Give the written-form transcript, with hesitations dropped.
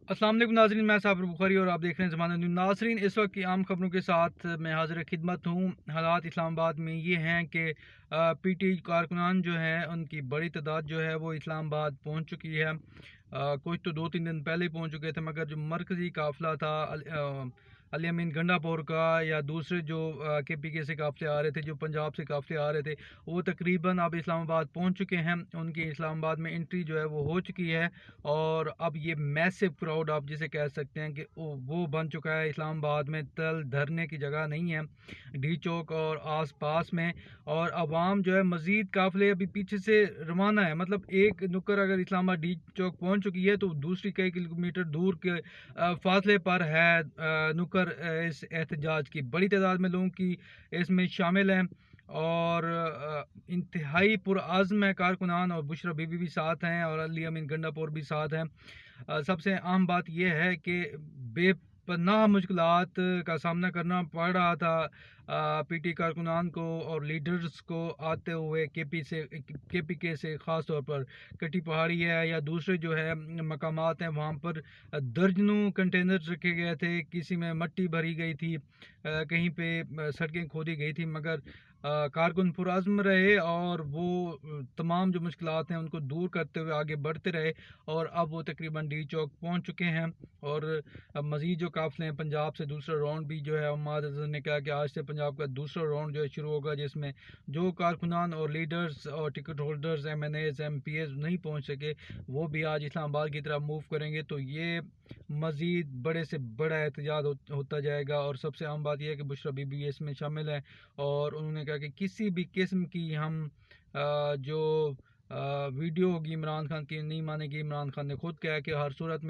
अस्सलाम वालेकुम नाज़रीन, मैं साबिर बुखारी और आप देख रहे हैं ज़माना न्यूज़। नाज़रीन, इस वक्त की आम खबरों के साथ मैं हाज़िर खिदमत हूँ। हालात इस्लामाबाद में ये हैं कि पीटी कारकुनान जो हैं उनकी बड़ी तादाद जो है वो इस्लामाबाद पहुँच चुकी है। कुछ तो 2-3 दिन पहले ही पहुँच चुके थे, मगर जो मरकज़ी काफ़िला था अली अमीन गंडापुर का या दूसरे जो KPK से काफ़िले आ रहे थे, जो पंजाब से काफ़िले आ रहे थे, वो तकरीबन अब इस्लामाबाद पहुँच चुके हैं। उनकी इस्लामाबाद में एंट्री जो है वो हो चुकी है और अब ये मैसिव क्राउड आप जिसे कह सकते हैं कि वो बन चुका है। इस्लामाबाद में तल धरने की जगह नहीं है डी चौक और आसपास में, और आवाम जो है मज़ीद काफ़िले अभी पीछे से रवाना है। मतलब एक नुक्कर अगर इस्लामाबाद डी चौक पहुंच चुकी है तो दूसरी कई किलोमीटर दूर के फासले पर है नुक्कर इस एहतजाज की। बड़ी तादाद में लोगों की इसमें शामिल हैं और इंतहाई पुरअज़्म है कारकुनान, और बुशरा बीबी भी साथ हैं और अली अमीन गंडापुर भी साथ हैं। सबसे अहम बात यह है कि बेपनाह मुश्किलात का सामना करना पड़ रहा था पीटी कारकुनान को और लीडर्स को आते हुए KPK से ख़ास तौर पर कटी पहाड़ी है या दूसरे जो है मकामात हैं, वहाँ पर दर्जनों कंटेनर्स रखे गए थे, किसी में मट्टी भरी गई थी, कहीं पे सड़कें खोदी गई थी, मगर कारकुन पुरअज़्म रहे और वो तमाम जो मुश्किलात हैं उनको दूर करते हुए आगे बढ़ते रहे और अब वो तकरीबन डी चौक पहुंच चुके हैं। और अब मज़ीद जो काफ़िले हैं पंजाब से दूसरा राउंड भी जो है उम्माद अज़हर ने कहा कि आज से पंजाब का दूसरा राउंड जो है शुरू होगा, जिसमें जो कारकुनान और लीडर्स और टिकट होल्डर्स MNAs MPs नहीं पहुंच सके वो भी आज इस्लामाबाद की तरफ मूव करेंगे। तो ये मज़ीद बड़े से बड़ा एहतजाज होता जाएगा। और सबसे अहम बात यह है कि बुशरा बीबी इसमें शामिल है और उन्होंने कहा कि किसी भी किस्म की हम जो वीडियो होगी इमरान खान की नहीं मानेगी। इमरान खान ने खुद कहा कि हर सूरत में